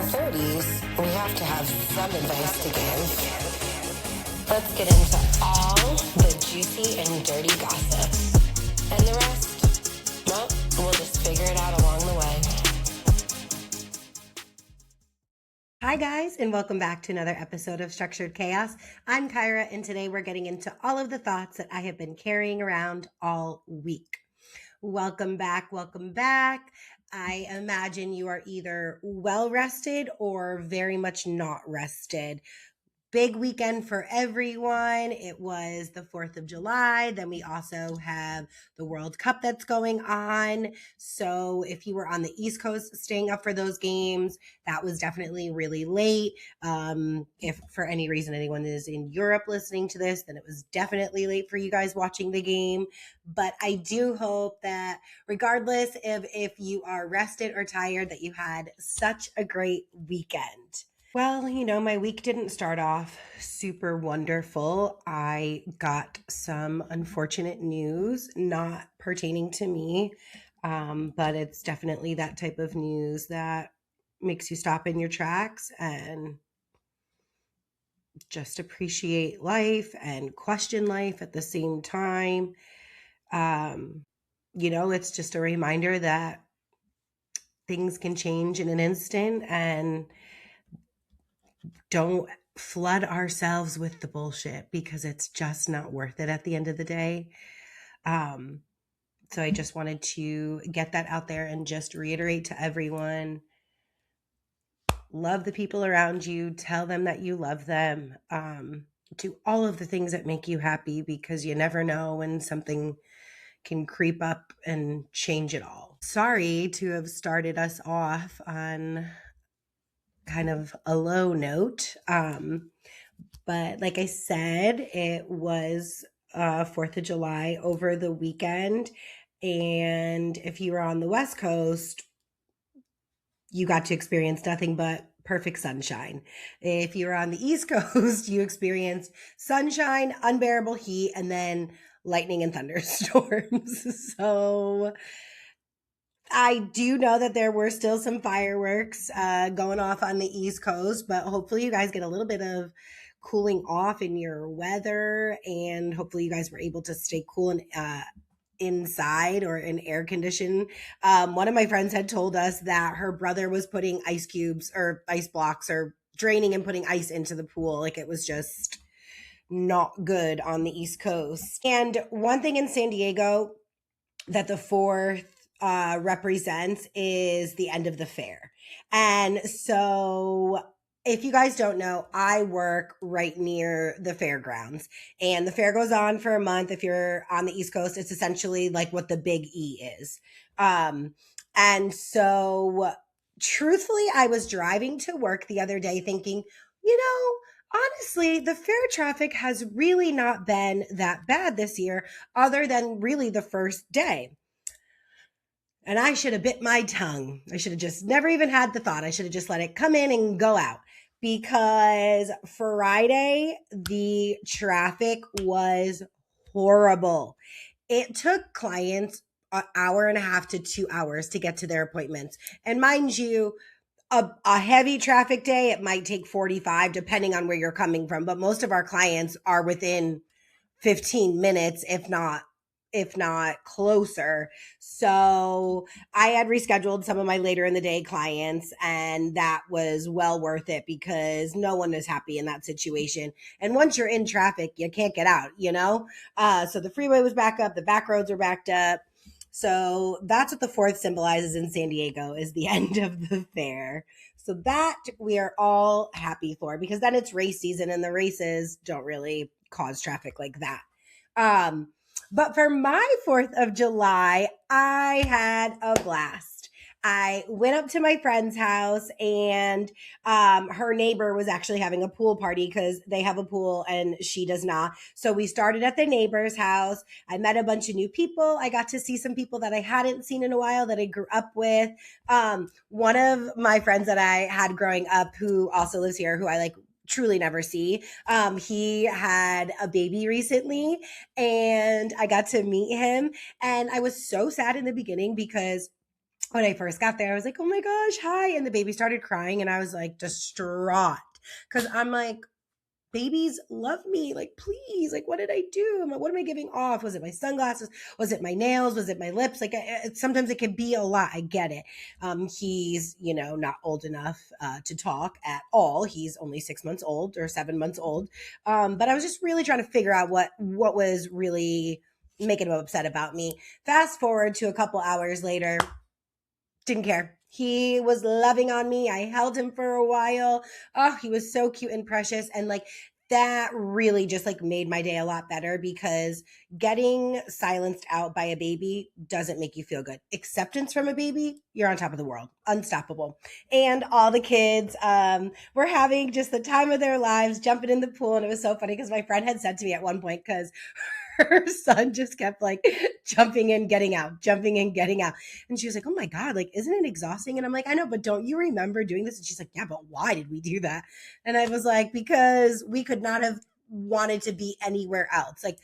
30s, we have to have some advice to give. Let's get into all the juicy and dirty gossip. And the rest, well, we'll just figure it out along the way. Hi guys, and welcome back to another episode of Structured Chaos. I'm Kyra, and today we're getting into all of the thoughts that I have been carrying around all week. Welcome back, welcome back. I imagine you are either well rested or very much not rested. Big weekend for everyone. It was the 4th of July. Then we also have the World Cup that's going on. So if you were on the East Coast staying up for those games, that was definitely really late. If for any reason anyone is in Europe listening to this, then it was definitely late for you guys watching the game. But I do hope that regardless of if you are rested or tired, that you had such a great weekend. Well, my week didn't start off super wonderful. I got some unfortunate news, not pertaining to me, but it's definitely that type of news that makes you stop in your tracks and just appreciate life and question life at the same time. It's just a reminder that things can change in an instant, and don't flood ourselves with the bullshit because it's just not worth it at the end of the day. So I just wanted to get that out there and just reiterate to everyone, love the people around you, tell them that you love them, do all of the things that make you happy, because you never know when something can creep up and change it all. Sorry to have started us off on kind of a low note. But like I said, it was 4th of July over the weekend. And if you were on the West Coast, you got to experience nothing but perfect sunshine. If you were on the East Coast, you experienced sunshine, unbearable heat, and then lightning and thunderstorms. So I do know that there were still some fireworks going off on the East Coast, but hopefully you guys get a little bit of cooling off in your weather, and hopefully you guys were able to stay cool and inside or in air condition. One of my friends had told us that her brother was putting ice cubes or ice blocks or draining and putting ice into the pool. Like, it was just not good on the East Coast. And one thing in San Diego that the 4th represents is the end of the fair. And so if you guys don't know, I work right near the fairgrounds, and the fair goes on for a month. If you're on the East Coast, it's essentially like what the Big E is. And so truthfully, I was driving to work the other day thinking, honestly, the fair traffic has really not been that bad this year, other than really the first day. And I should have bit my tongue. I should have just never even had the thought. I should have just let it come in and go out, because Friday, the traffic was horrible. It took clients an hour and a half to 2 hours to get to their appointments. And mind you, a heavy traffic day, it might take 45, depending on where you're coming from. But most of our clients are within 15 minutes, if not closer. So I had rescheduled some of my later in the day clients, and that was well worth it, because no one is happy in that situation. And once you're in traffic, you can't get out, So the freeway was back up, the back roads are backed up. So that's what the 4th symbolizes in San Diego, is the end of the fair. So that we are all happy for, because then it's race season, and the races don't really cause traffic like that. But for my 4th of July, I had a blast. I went up to my friend's house, and her neighbor was actually having a pool party, because they have a pool and she does not. So we started at the neighbor's house. I met a bunch of new people. I got to see some people that I hadn't seen in a while, that I grew up with. One of my friends that I had growing up, who also lives here, who I truly never see. He had a baby recently, and I got to meet him. And I was so sad in the beginning, because when I first got there, I was like, oh my gosh, hi. And the baby started crying and I was like distraught because I'm like, babies love me. Like, please, like, what did I do? What am I giving off? Was it my sunglasses? Was it my nails? Was it my lips? Like, sometimes it can be a lot. I get it. He's, not old enough to talk at all. He's only 6 months old or 7 months old. But I was just really trying to figure out what was really making him upset about me. Fast forward to a couple hours later, didn't care. He was loving on me. I held him for a while. Oh, he was so cute and precious. And like that really just like made my day a lot better because getting silenced out by a baby doesn't make you feel good. Acceptance from a baby, you're on top of the world, unstoppable. And all the kids were having just the time of their lives jumping in the pool. And it was so funny because my friend had said to me at one point, because her son just kept like jumping in, getting out, jumping in, getting out. And she was like, oh my God, like, isn't it exhausting? And I'm like, I know, but don't you remember doing this? And she's like, yeah, but why did we do that? And I was like, because we could not have wanted to be anywhere else. Like,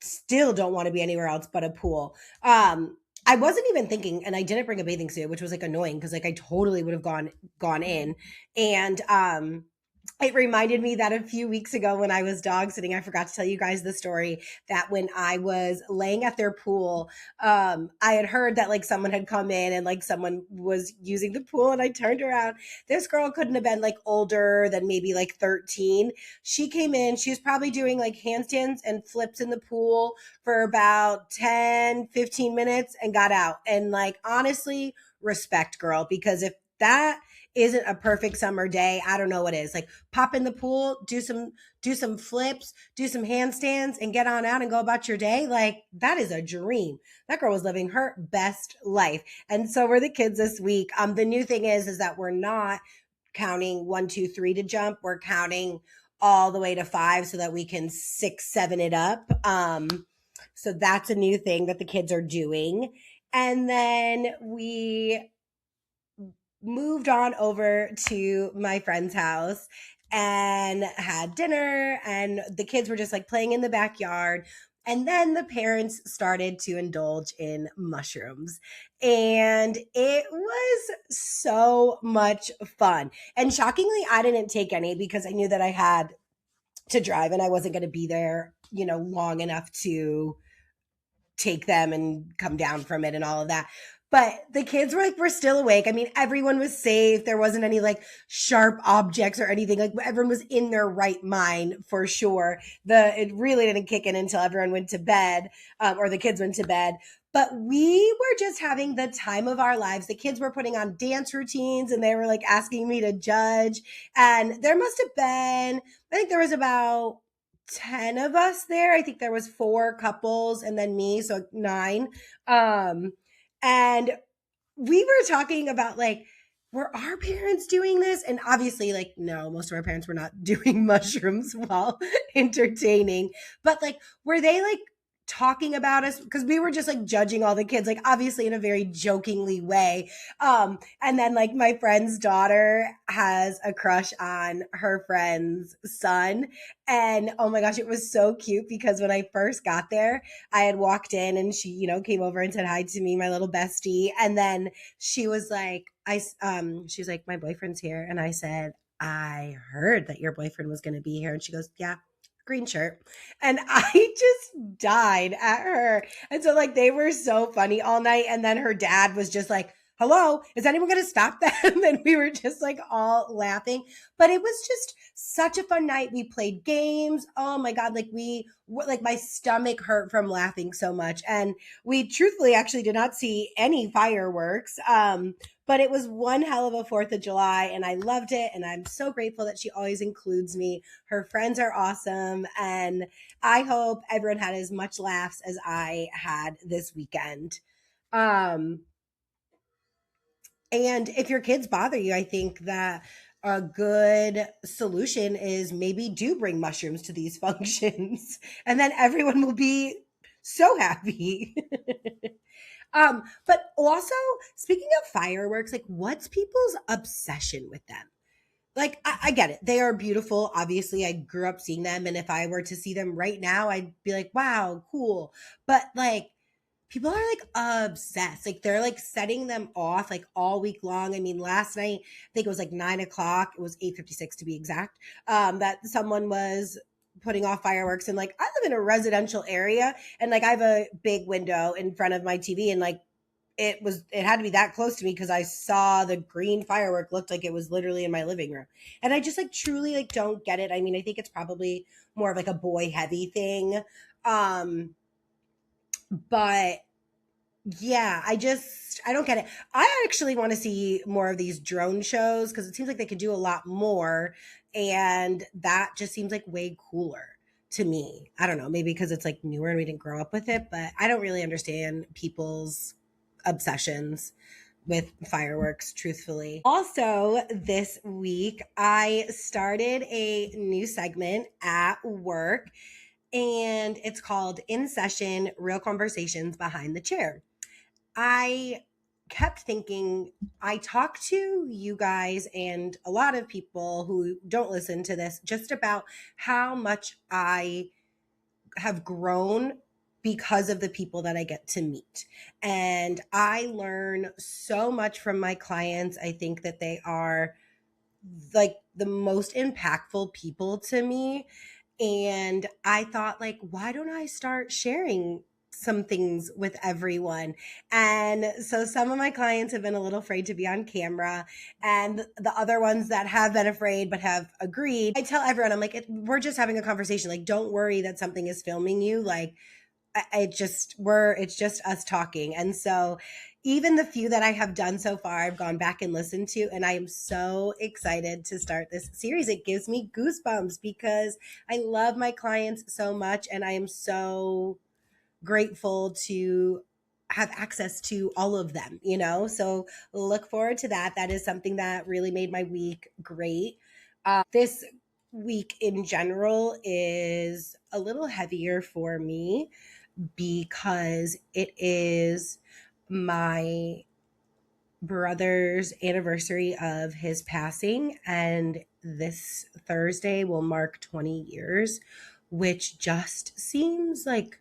still don't want to be anywhere else but a pool. I wasn't even thinking, and I didn't bring a bathing suit, which was like annoying because like I totally would have gone in. And it reminded me that a few weeks ago when I was dog sitting, I forgot to tell you guys the story that when I was laying at their pool, I had heard that like someone had come in and like someone was using the pool, and I turned around. This girl couldn't have been like older than maybe like 13. She came in, she was probably doing like handstands and flips in the pool for about 10, 15 minutes and got out. And like, honestly, respect, girl, because if that isn't a perfect summer day, I don't know what is. Like, pop in the pool, do some flips, do some handstands, and get on out and go about your day. Like, that is a dream. That girl was living her best life. And so were the kids this week. The new thing is that we're not counting 1, 2, 3 to jump. We're counting all the way to 5 so that we can 6, 7 it up. So that's a new thing that the kids are doing. And then we moved on over to my friend's house and had dinner, and the kids were just like playing in the backyard. And then the parents started to indulge in mushrooms, and it was so much fun. And shockingly, I didn't take any because I knew that I had to drive and I wasn't going to be there, long enough to take them and come down from it and all of that. But the kids were still awake. I mean, everyone was safe. There wasn't any like sharp objects or anything. Like, everyone was in their right mind for sure. It really didn't kick in until everyone went to bed, or the kids went to bed. But we were just having the time of our lives. The kids were putting on dance routines and they were like asking me to judge. And there must have been, I think there was about 10 of us there. I think there was 4 couples and then me, so 9. And we were talking about like, were our parents doing this? And obviously, like, no, most of our parents were not doing mushrooms while entertaining. But like, were they like talking about us? Because we were just like judging all the kids, like obviously in a very jokingly way. And then like my friend's daughter has a crush on her friend's son. And oh my gosh, it was so cute because when I first got there, I had walked in and she, came over and said hi to me, my little bestie. And then she was like, she was like, my boyfriend's here. And I said, I heard that your boyfriend was going to be here. And she goes, yeah, green shirt. And I just died at her. And so like they were so funny all night. And then her dad was just like, hello, is anyone going to stop them? And we were just like all laughing. But it was just such a fun night. We played games. Oh my God. Like my stomach hurt from laughing so much. And we truthfully actually did not see any fireworks. But it was one hell of a 4th of July and I loved it. And I'm so grateful that she always includes me. Her friends are awesome. And I hope everyone had as much laughs as I had this weekend. And if your kids bother you, I think that a good solution is maybe do bring mushrooms to these functions and then everyone will be so happy. But also speaking of fireworks, like what's people's obsession with them? Like, I get it. They are beautiful. Obviously, I grew up seeing them. And if I were to see them right now, I'd be like, wow, cool. But like, people are like obsessed. Like they're like setting them off like all week long. I mean, last night, I think it was like 9 o'clock. It was 8:56 to be exact. That someone was putting off fireworks. And like I live in a residential area and like I have a big window in front of my TV and like it had to be that close to me because I saw the green firework looked like it was literally in my living room. And I just like truly like don't get it. I mean, I think it's probably more of like a boy heavy thing. But yeah, I don't get it. I actually want to see more of these drone shows because it seems like they could do a lot more. And that just seems like way cooler to me. I don't know, maybe because it's like newer and we didn't grow up with it, but I don't really understand people's obsessions with fireworks, truthfully. Also, this week, I started a new segment at work and it's called In Session Real Conversations Behind the Chair. I kept thinking, I talk to you guys and a lot of people who don't listen to this just about how much I have grown because of the people that I get to meet. And I learn so much from my clients. I think that they are like the most impactful people to me. And I thought, like, why don't I start sharing some things with everyone? And so some of my clients have been a little afraid to be on camera, and the other ones that have been afraid but have agreed, I tell everyone, I'm like, we're just having a conversation. Like, don't worry that something is filming you. Like, it's just us talking. And so even the few that I have done so far, I've gone back and listened to, and I am so excited to start this series. It gives me goosebumps because I love my clients so much, and I am so grateful to have access to all of them, you know? So look forward to that. That is something that really made my week great. This week in general is a little heavier for me because it is my brother's anniversary of his passing, and this Thursday will mark 20 years, which just seems like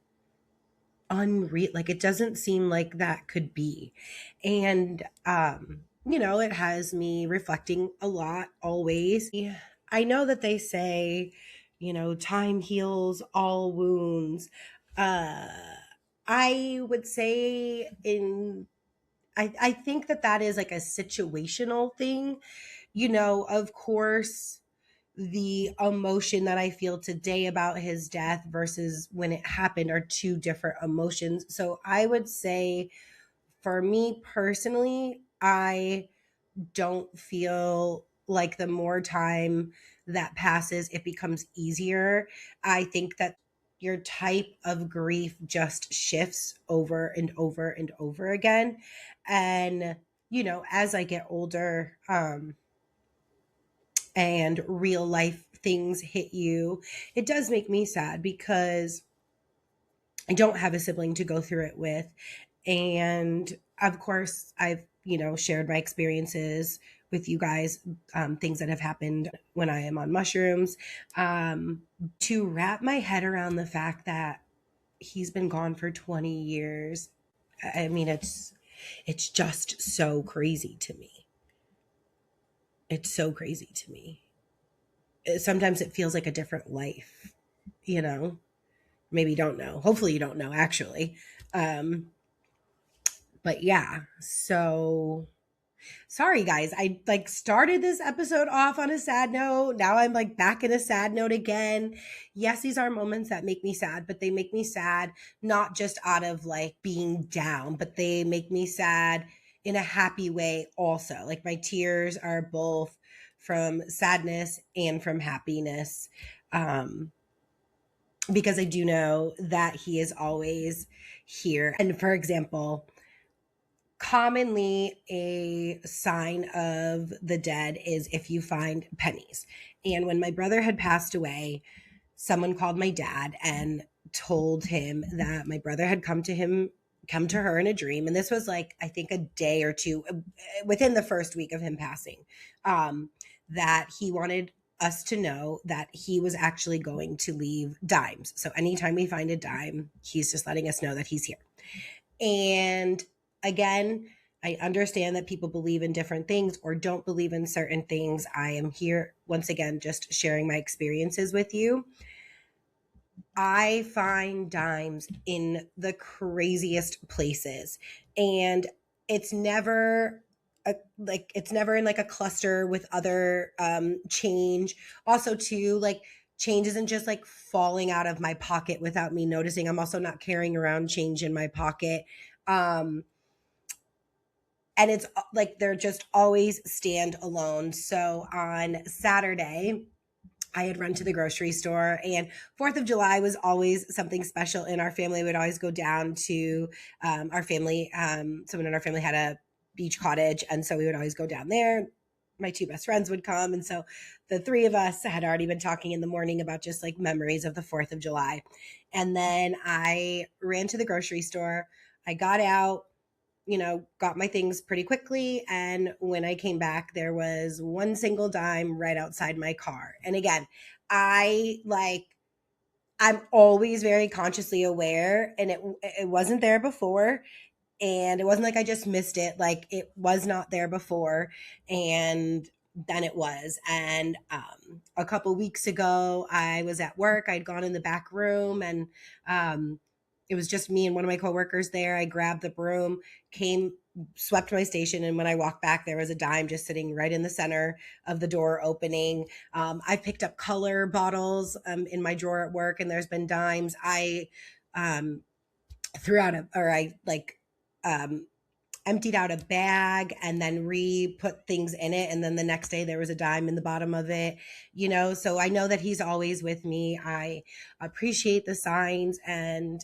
unreal. Like it doesn't seem like that could be. And you know, it has me reflecting a lot always. I know that they say, you know, time heals all wounds. uh I would say I think that that is like a situational thing. You know, of course, the emotion that I feel today about his death versus when it happened are two different emotions. So I would say for me personally, I don't feel like the more time that passes, it becomes easier. I think that your type of grief just shifts over and over and over again. And, you know, as I get older, and real life things hit you, it does make me sad because I don't have a sibling to go through it with. And of course, I've, you know, shared my experiences with you guys, things that have happened when I am on mushrooms. To wrap my head around the fact that he's been gone for 20 years, I mean, it's just so crazy to me. It's so crazy to me. Sometimes it feels like a different life, you know? Maybe you don't know. Hopefully you don't know actually. Um, but yeah, so sorry guys. I like started this episode off on a sad note. Now I'm like back in a sad note again. Yes, these are moments that make me sad, but they make me sad not just out of like being down, but they make me sad in a happy way also. Like my tears are both from sadness and from happiness. Because I do know that he is always here. And for example, commonly a sign of the dead is if you find pennies. And when my brother had passed away, someone called my dad and told him that my brother had come to her in a dream. And this was like, I think a day or two within the first week of him passing, that he wanted us to know that he was actually going to leave dimes. So anytime we find a dime, he's just letting us know that he's here. And again, I understand that people believe in different things or don't believe in certain things. I am here once again just sharing my experiences with you. I find dimes in the craziest places, and it's never it's never in like a cluster with other change. Also too, like, change isn't just like falling out of my pocket without me noticing. I'm also not carrying around change in my pocket. um and it's like they're just always stand alone. So on Saturday, I had run to the grocery store, and 4th of July was always something special in our family. We would always go down to our family. Someone in our family had a beach cottage, and so we would always go down there. My two best friends would come. And so the three of us had already been talking in the morning about just like memories of the 4th of July. And then I ran to the grocery store. I got out, got my things pretty quickly. And when I came back, there was one single dime right outside my car. And again, I like, I'm always very consciously aware, and it wasn't there before. And it wasn't like I just missed it. Like, it was not there before. And then it was. And a couple weeks ago, I was at work. I'd gone in the back room, and it was just me and one of my coworkers there. I grabbed the broom, came, swept my station, and when I walked back, there was a dime just sitting right in the center of the door opening. I picked up color bottles in my drawer at work, and there's been dimes. I threw out a, or I like um, emptied out a bag and then put things in it. And then the next day there was a dime in the bottom of it, so I know that he's always with me. I appreciate the signs. And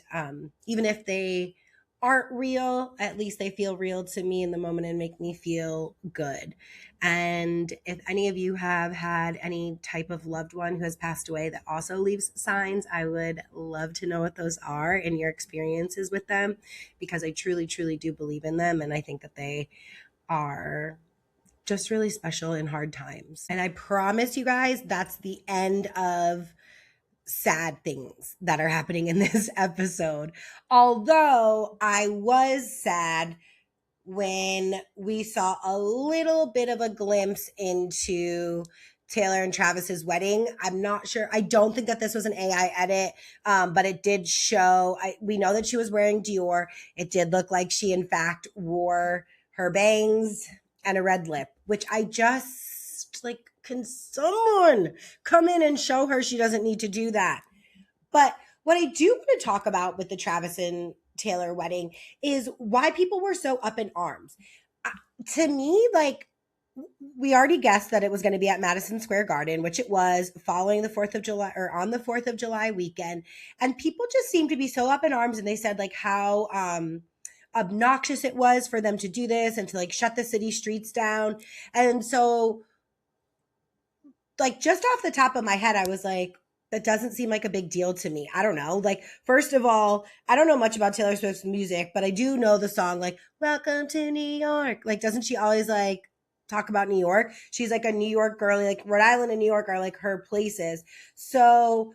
even if they aren't real, at least they feel real to me in the moment and make me feel good. And if any of you have had any type of loved one who has passed away that also leaves signs, I would love to know what those are and your experiences with them, because I truly, truly do believe in them. And I think that they are just really special in hard times. And I promise you guys, that's the end of sad things that are happening in this episode. Although I was sad when we saw a little bit of a glimpse into Taylor and Travis's wedding. I'm not sure. I don't think that this was an AI edit, but it did show. We know that she was wearing Dior. It did look like she, in fact, wore her bangs and a red lip, which I just like, can someone come in and show her she doesn't need to do that? But what I do want to talk about with the Travis and Taylor wedding is why people were so up in arms. To me, like, we already guessed that it was going to be at Madison Square Garden, which it was, following the 4th of July, or on the 4th of July weekend. And people just seemed to be so up in arms, and they said like how obnoxious it was for them to do this and to like shut the city streets down. And so, like, just off the top of my head, I was like, that doesn't seem like a big deal to me. I don't know. Like, first of all, I don't know much about Taylor Swift's music, but I do know the song, like, Welcome to New York. Like, doesn't she always like talk about New York? She's like a New York girly. Like, Rhode Island and New York are like her places. So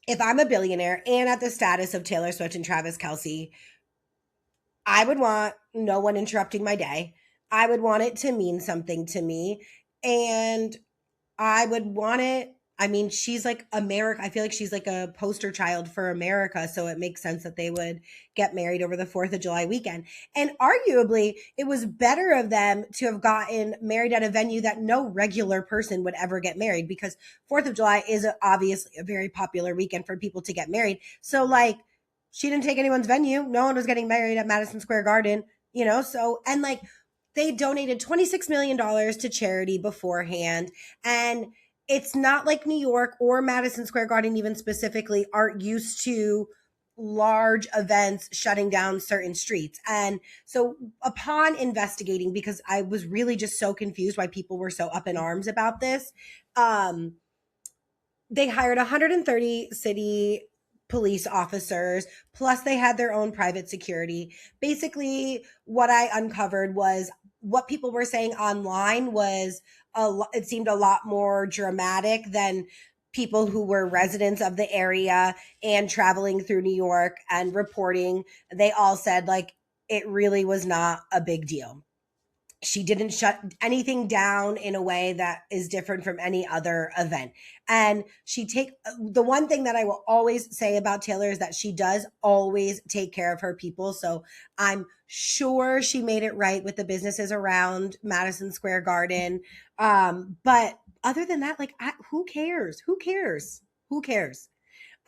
if I'm a billionaire and at the status of Taylor Swift and Travis Kelce, I would want no one interrupting my day. I would want it to mean something to me. And I would want it. I mean, she's like America. I feel like she's like a poster child for America. So it makes sense that they would get married over the 4th of July weekend. And arguably, it was better of them to have gotten married at a venue that no regular person would ever get married, because 4th of July is obviously a very popular weekend for people to get married. So, like, she didn't take anyone's venue. No one was getting married at Madison Square Garden, So, and like, they donated $26 million to charity beforehand. And it's not like New York or Madison Square Garden, even specifically, aren't used to large events shutting down certain streets. And so upon investigating, because I was really just so confused why people were so up in arms about this, they hired 130 city police officers, plus they had their own private security. Basically, what I uncovered was what people were saying online was it seemed a lot more dramatic than people who were residents of the area and traveling through New York and reporting, they all said like it really was not a big deal. She didn't shut anything down in a way that is different from any other event. And the one thing that I will always say about Taylor is that she does always take care of her people. So I'm sure she made it right with the businesses around Madison Square Garden. But other than that, like, who cares? Who cares? Who cares?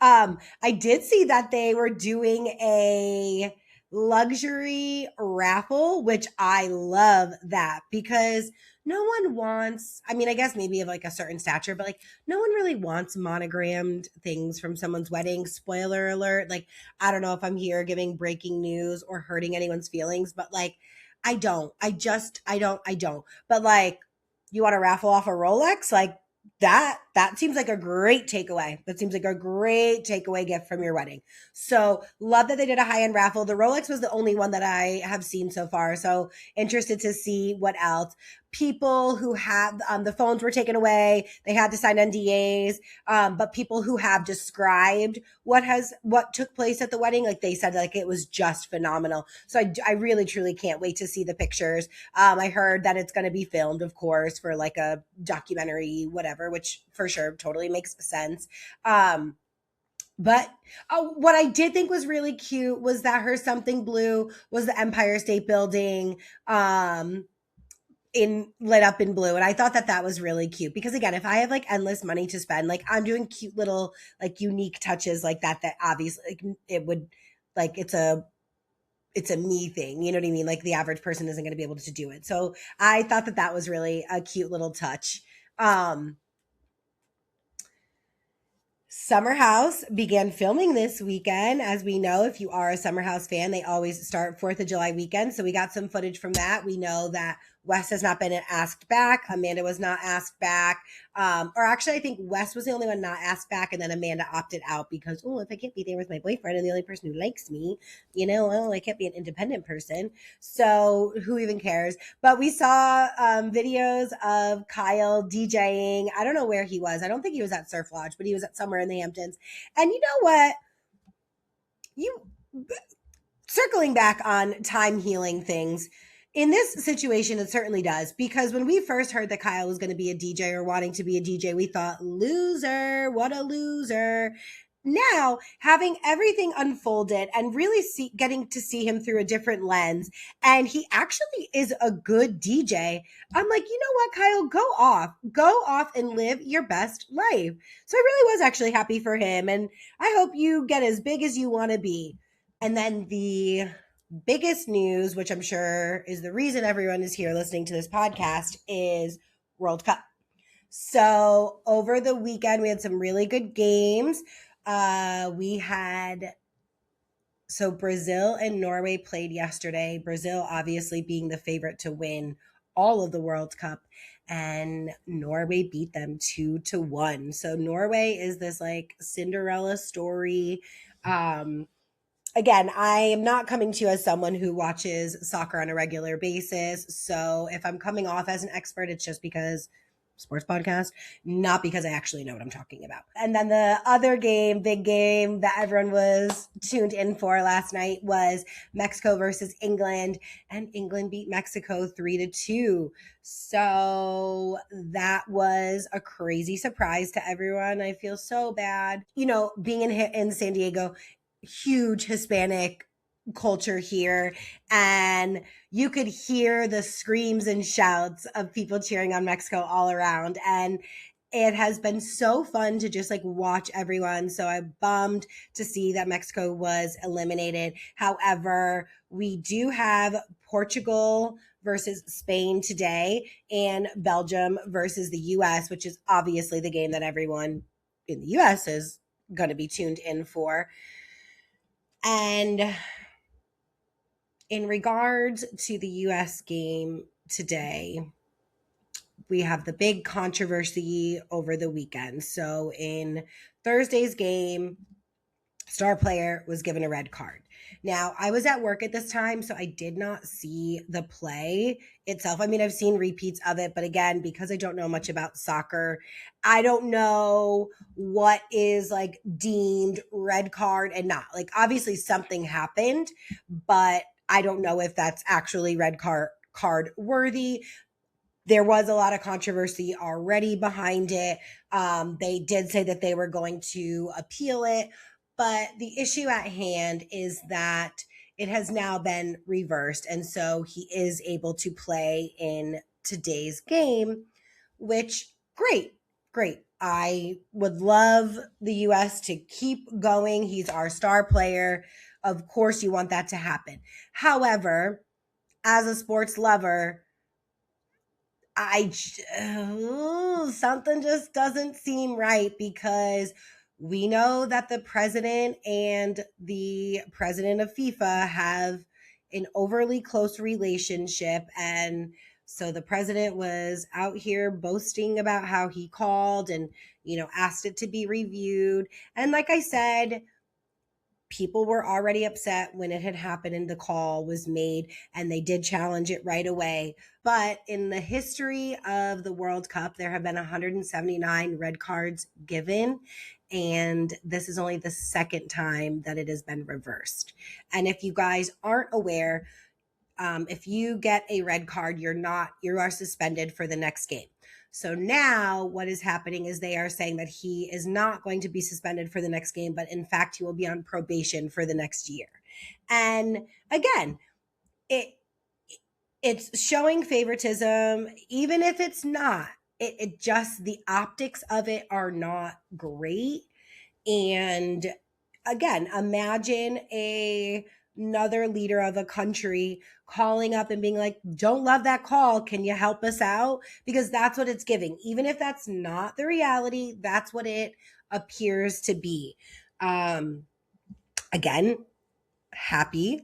I did see that they were doing a luxury raffle, which I love that because no one wants, I mean, I guess maybe of like a certain stature, but like no one really wants monogrammed things from someone's wedding. Spoiler alert. Like, I don't know if I'm here giving breaking news or hurting anyone's feelings, but like, I don't. But like, you want to raffle off a Rolex? Like, that seems like a great takeaway. That seems like a great takeaway gift from your wedding. So love that they did a high-end raffle. The Rolex was the only one that I have seen so far. So interested to see what else. People who have the phones were taken away. They had to sign NDAs. But people who have described what took place at the wedding, like they said, like it was just phenomenal. So I really truly can't wait to see the pictures. I heard that it's going to be filmed, of course, for like a documentary, whatever, which for sure totally makes sense. But what I did think was really cute was that her something blue was the Empire State Building in lit up in blue. And I thought that was really cute because again, if I have like endless money to spend, like I'm doing cute little like unique touches like that obviously like, it would like it's a me thing, you know what I mean? Like the average person isn't going to be able to do it. So I thought that was really a cute little touch. Summer House began filming this weekend. As we know, if you are a Summer House fan, they always start 4th of July weekend. So we got some footage from that. We know that Wes has not been asked back. Amanda was not asked back. Or actually, I think Wes was the only one not asked back. And then Amanda opted out because, oh, if I can't be there with my boyfriend and the only person who likes me, you know, oh, I can't be an independent person. So who even cares? But we saw videos of Kyle DJing. I don't know where he was. I don't think he was at Surf Lodge, but he was at somewhere in the Hamptons. And you know what? Circling back on time healing things, in this situation, it certainly does. Because when we first heard that Kyle was going to be a DJ or wanting to be a DJ, we thought, loser, what a loser. Now, having everything unfolded and really getting to see him through a different lens, and he actually is a good DJ, I'm like, you know what, Kyle, go off and live your best life. So I really was actually happy for him, and I hope you get as big as you want to be. And then the biggest news, which I'm sure is the reason everyone is here listening to this podcast, is World Cup. So over the weekend, we had some really good games. So Brazil and Norway played yesterday. Brazil obviously being the favorite to win all of the World Cup, and Norway beat them 2-1. So Norway is this like Cinderella story. Again, I am not coming to you as someone who watches soccer on a regular basis. So if I'm coming off as an expert, it's just because sports podcast, not because I actually know what I'm talking about. And then the other big game that everyone was tuned in for last night was Mexico versus England, and England beat Mexico 3-2. So that was a crazy surprise to everyone. I feel so bad. You know, being in San Diego, huge Hispanic culture here, and you could hear the screams and shouts of people cheering on Mexico all around, and it has been so fun to just like watch everyone. So I'm bummed to see that Mexico was eliminated. However, we do have Portugal versus Spain today and Belgium versus the US, which is obviously the game that everyone in the US is going to be tuned in for. And in regards to the US game today, we have the big controversy over the weekend. So in Thursday's game, star player was given a red card. Now, I was at work at this time, so I did not see the play itself. I mean, I've seen repeats of it, but again, because I don't know much about soccer, I don't know what is like deemed red card and not. Like, obviously, something happened, but I don't know if that's actually red card worthy. There was a lot of controversy already behind it. They did say that they were going to appeal it, but the issue at hand is that it has now been reversed. And so he is able to play in today's game, which great, great. I would love the US to keep going. He's our star player. Of course, you want that to happen. However, as a sports lover, something just doesn't seem right because we know that the president and the president of FIFA have an overly close relationship. And so the president was out here boasting about how he called and, asked it to be reviewed. And like I said, people were already upset when it had happened and the call was made, and they did challenge it right away. But in the history of the World Cup, there have been 179 red cards given, and this is only the second time that it has been reversed. And if you guys aren't aware, if you get a red card, you are suspended for the next game. So now what is happening is they are saying that he is not going to be suspended for the next game, but in fact, he will be on probation for the next year. And again, it's showing favoritism, even if it's not. It just, the optics of it are not great. And again, imagine another leader of a country calling up and being like, don't love that call. Can you help us out? Because that's what it's giving. Even if that's not the reality, that's what it appears to be. Again, happy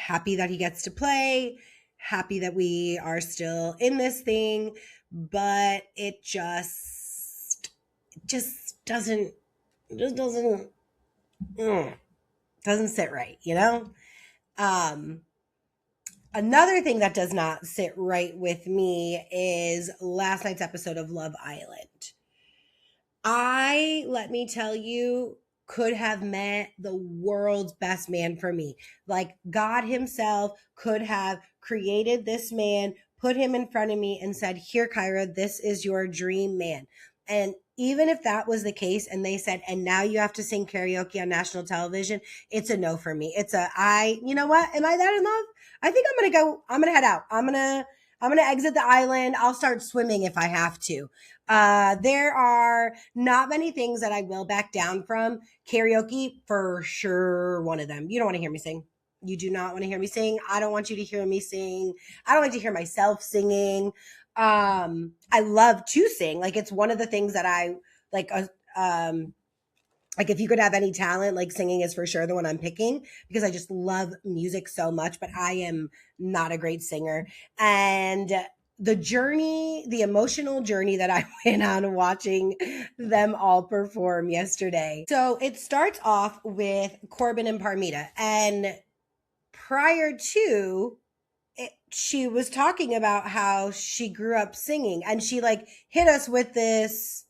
that he gets to play, happy that we are still in this thing, but it just doesn't sit right, Another thing that does not sit right with me is last night's episode of Love Island. Let me tell you, could have met the world's best man for me. Like, God himself could have created this man, put him in front of me and said, here, Kyra, this is your dream man. And even if that was the case and they said, and now you have to sing karaoke on national television, it's a no for me. You know what? Am I that in love? I think I'm going to head out. I'm going to exit the island. I'll start swimming if I have to. There are not many things that I will back down from. Karaoke, for sure, one of them. You don't want to hear me sing. You do not want to hear me sing. I don't want you to hear me sing. I don't like to hear myself singing. I love to sing. Like, it's one of the things that I like. Like, if you could have any talent, like, singing is for sure the one I'm picking because I just love music so much, but I am not a great singer. And the emotional journey that I went on watching them all perform yesterday. So it starts off with Corbin and Parmita. And prior to it, she was talking about how she grew up singing, and she like hit us with this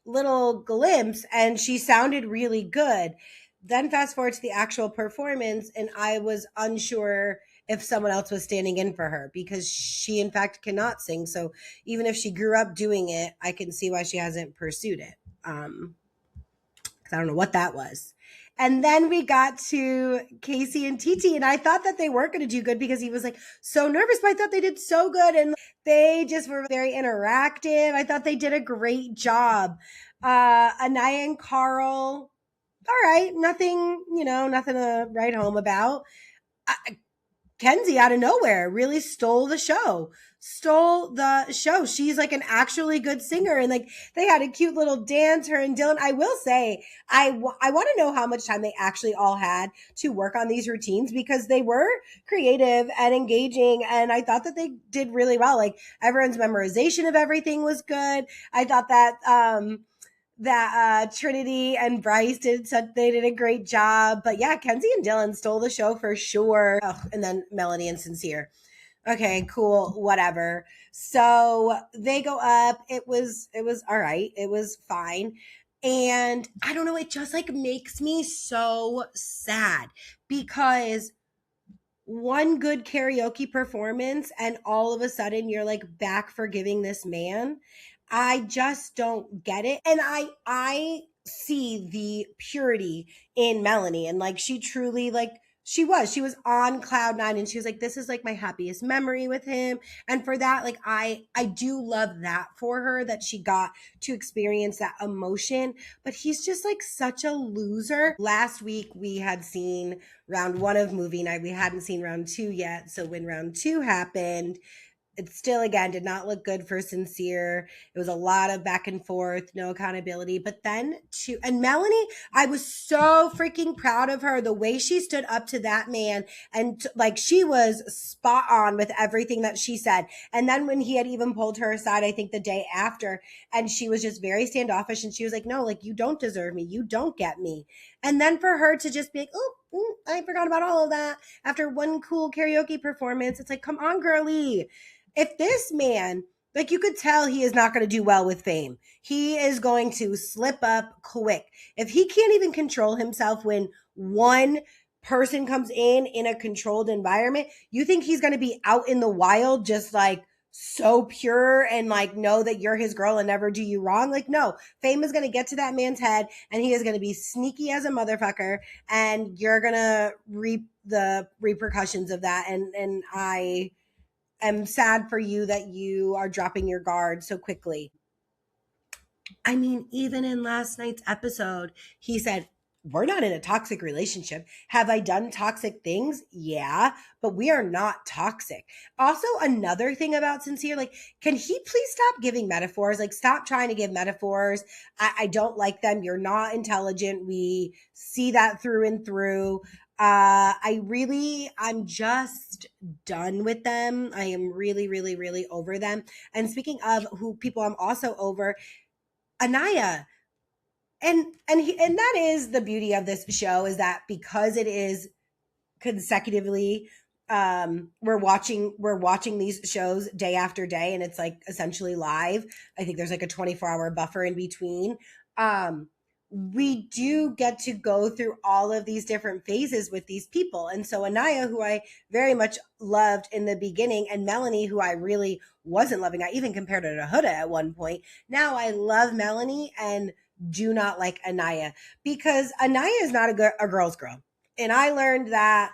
little glimpse and she sounded really good. Then fast forward to the actual performance, and I was unsure if someone else was standing in for her because she in fact cannot sing. So even if she grew up doing it, I can see why she hasn't pursued it. Because I don't know what that was. And then we got to Casey and Titi, and I thought that they weren't going to do good because he was like so nervous, but I thought they did so good, and they just were very interactive. I thought they did a great job. Anaya and Carl, all right, nothing to write home about. Kenzie out of nowhere really stole the show. She's like an actually good singer, and like they had a cute little dance, her and Dylan. I will say, I want to know how much time they actually all had to work on these routines because they were creative and engaging, and I thought that they did really well. Like, everyone's memorization of everything was good. I thought that that Trinity and Bryce they did a great job. But yeah, Kenzie and Dylan stole the show for sure. Oh, and then Melanie and Sincere. Okay, cool, whatever. So they go up. It was all right. It was fine. And I don't know, it just like makes me so sad because one good karaoke performance and all of a sudden you're like back forgiving this man. I just don't get it. And I see the purity in Melanie, and like she truly like she was on cloud nine, and she was like, this is like my happiest memory with him. And for that, like I do love that for her, that she got to experience that emotion. But he's just like such a loser. Last week we had seen round one of movie night. We hadn't seen round two yet. So when round two happened, it still again did not look good for Sincere. It was a lot of back and forth, no accountability. But then and Melanie, I was so freaking proud of her, the way she stood up to that man, and like she was spot on with everything that she said. And then when he had even pulled her aside, I think the day after, and she was just very standoffish, and she was like, no, like you don't deserve me, you don't get me. And then for her to just be like, oh, I forgot about all of that after one cool karaoke performance, it's like, come on, girly. If this man, like you could tell he is not going to do well with fame. He is going to slip up quick. If he can't even control himself when one person comes in a controlled environment, you think he's going to be out in the wild just like so pure and like know that you're his girl and never do you wrong? Like, no, fame is going to get to that man's head and he is going to be sneaky as a motherfucker, and you're going to reap the repercussions of that. And I am sad for you that you are dropping your guard so quickly. I mean, even in last night's episode, he said, we're not in a toxic relationship. Have I done toxic things? Yeah, but we are not toxic. Also, another thing about Sincere, like, can he please stop giving metaphors? Like, stop trying to give metaphors. I don't like them. You're not intelligent. We see that through and through. I'm just done with them. I am really, really, really over them. And speaking of who people I'm also over, Anaya. And that is the beauty of this show, is that because it is consecutively, we're watching these shows day after day, and it's like essentially live. I think there's like a 24-hour buffer in between. um we do get to go through all of these different phases with these people. And so Anaya, who I very much loved in the beginning, and Melanie, who I really wasn't loving, I even compared her to Huda at one point. Now I love Melanie and do not like Anaya, because Anaya is not a girl's girl. And I learned that.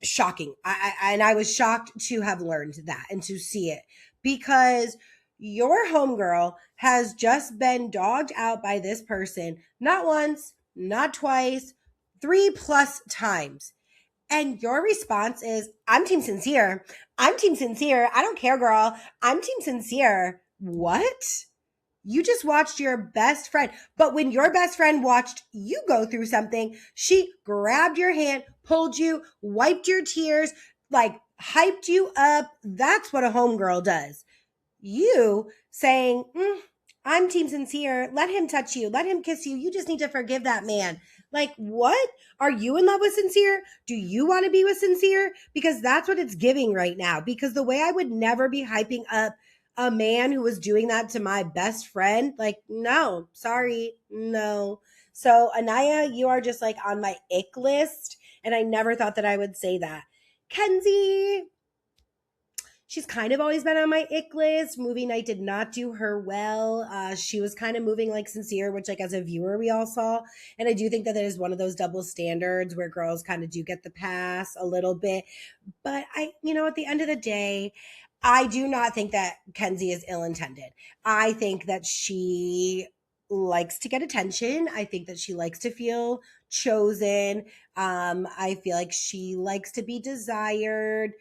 Shocking. And I was shocked to have learned that and to see it, because your homegirl has just been dogged out by this person, not once, not twice, 3+ times. And your response is, I'm Team Sincere. I'm Team Sincere. I don't care, girl. I'm Team Sincere. What? You just watched your best friend. But when your best friend watched you go through something, she grabbed your hand, pulled you, wiped your tears, like hyped you up. That's what a homegirl does. You saying, I'm Team Sincere. Let him touch you. Let him kiss you. You just need to forgive that man. Like, what? Are you in love with Sincere? Do you want to be with Sincere? Because that's what it's giving right now. Because the way I would never be hyping up a man who was doing that to my best friend, like, no, sorry, no. So, Anaya, you are just like on my ick list. And I never thought that I would say that. Kenzie, she's kind of always been on my ick list. Movie night did not do her well. She was kind of moving like Sincere, which like as a viewer we all saw. And I do think that it is one of those double standards where girls kind of do get the pass a little bit. But at the end of the day, I do not think that Kenzie is ill-intended. I think that she likes to get attention. I think that she likes to feel chosen. I feel like she likes to be desired,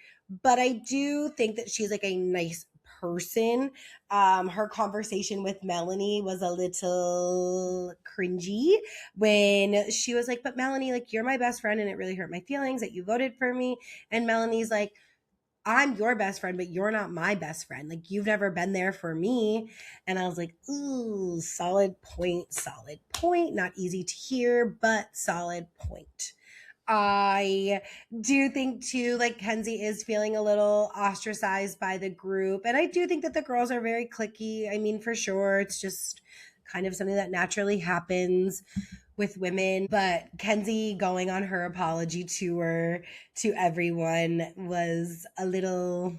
but I do think that she's like a nice person. Her conversation with Melanie was a little cringy when she was like, but Melanie, like, you're my best friend and it really hurt my feelings that you voted for me. And Melanie's like, I'm your best friend, but you're not my best friend. Like, you've never been there for me. And I was like, ooh, solid point, solid point. Not easy to hear, but solid point. I do think too, like, Kenzie is feeling a little ostracized by the group. And I do think that the girls are very cliquey. I mean, for sure, it's just kind of something that naturally happens with women. But Kenzie going on her apology tour to everyone was a little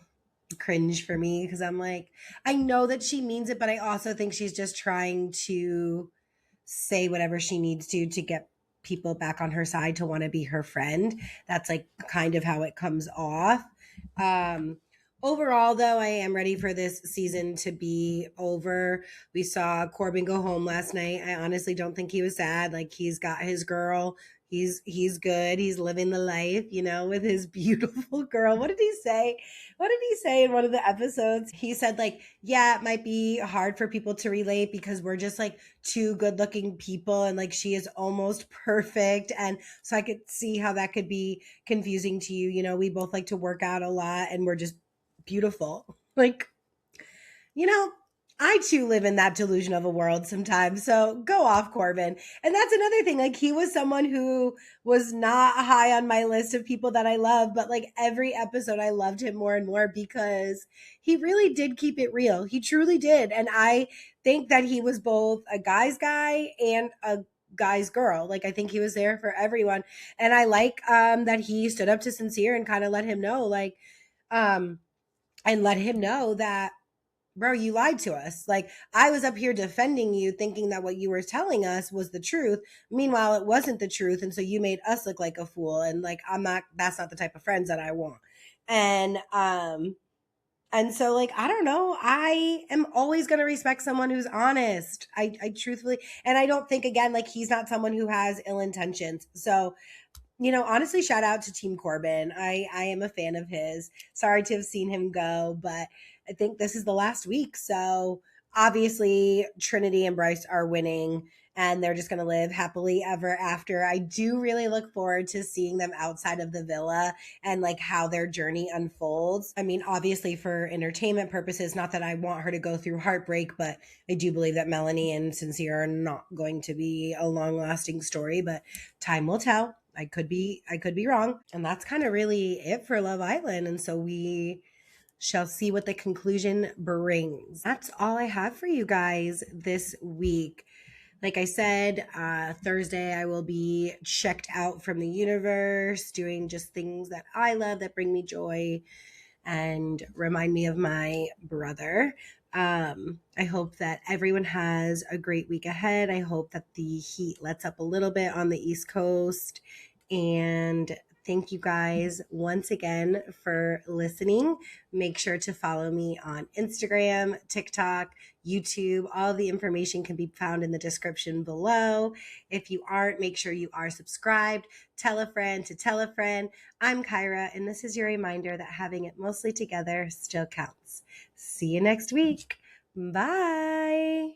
cringe for me, because I'm like, I know that she means it, but I also think she's just trying to say whatever she needs to get people back on her side to want to be her friend. That's like kind of how it comes off. Um, Overall, though, I am ready for this season to be over. We saw Corbin go home last night. I honestly don't think he was sad. Like, he's got his girl. He's good. He's living the life, you know, with his beautiful girl. What did he say? What did he say in one of the episodes? He said, like, yeah, it might be hard for people to relate because we're just like two good looking people, and like she is almost perfect. And so I could see how that could be confusing to you. You know, we both like to work out a lot and we're just beautiful. Like, you know, I too live in that delusion of a world sometimes. So go off, Corbin. And that's another thing. Like, he was someone who was not high on my list of people that I love, but like every episode, I loved him more and more because he really did keep it real. He truly did. And I think that he was both a guy's guy and a guy's girl. Like, I think he was there for everyone. And I like that he stood up to Sincere and kind of let him know, like, um, and let him know that, bro, you lied to us. Like, I was up here defending you, thinking that what you were telling us was the truth. Meanwhile, it wasn't the truth. And so you made us look like a fool. And like, that's not the type of friends that I want. And so, like, I don't know. I am always going to respect someone who's honest. I truthfully, and I don't think, again, like, he's not someone who has ill intentions. So, you know, honestly, shout out to Team Corbin. I am a fan of his. Sorry to have seen him go, but I think this is the last week. So obviously, Trinity and Bryce are winning, and they're just going to live happily ever after. I do really look forward to seeing them outside of the villa and like how their journey unfolds. I mean, obviously, for entertainment purposes, not that I want her to go through heartbreak, but I do believe that Melanie and Sincere are not going to be a long lasting story, but time will tell. I could be wrong. And that's kind of really it for Love Island. And so we shall see what the conclusion brings. That's all I have for you guys this week. Like I said, Thursday I will be checked out from the universe, doing just things that I love that bring me joy and remind me of my brother. I hope that everyone has a great week ahead. I hope that the heat lets up a little bit on the East Coast. And thank you guys once again for listening. Make sure to follow me on Instagram, TikTok, YouTube. All the information can be found in the description below. If you aren't, make sure you are subscribed. Tell a friend to tell a friend. I'm Kyra, and this is your reminder that having it mostly together still counts. See you next week. Bye.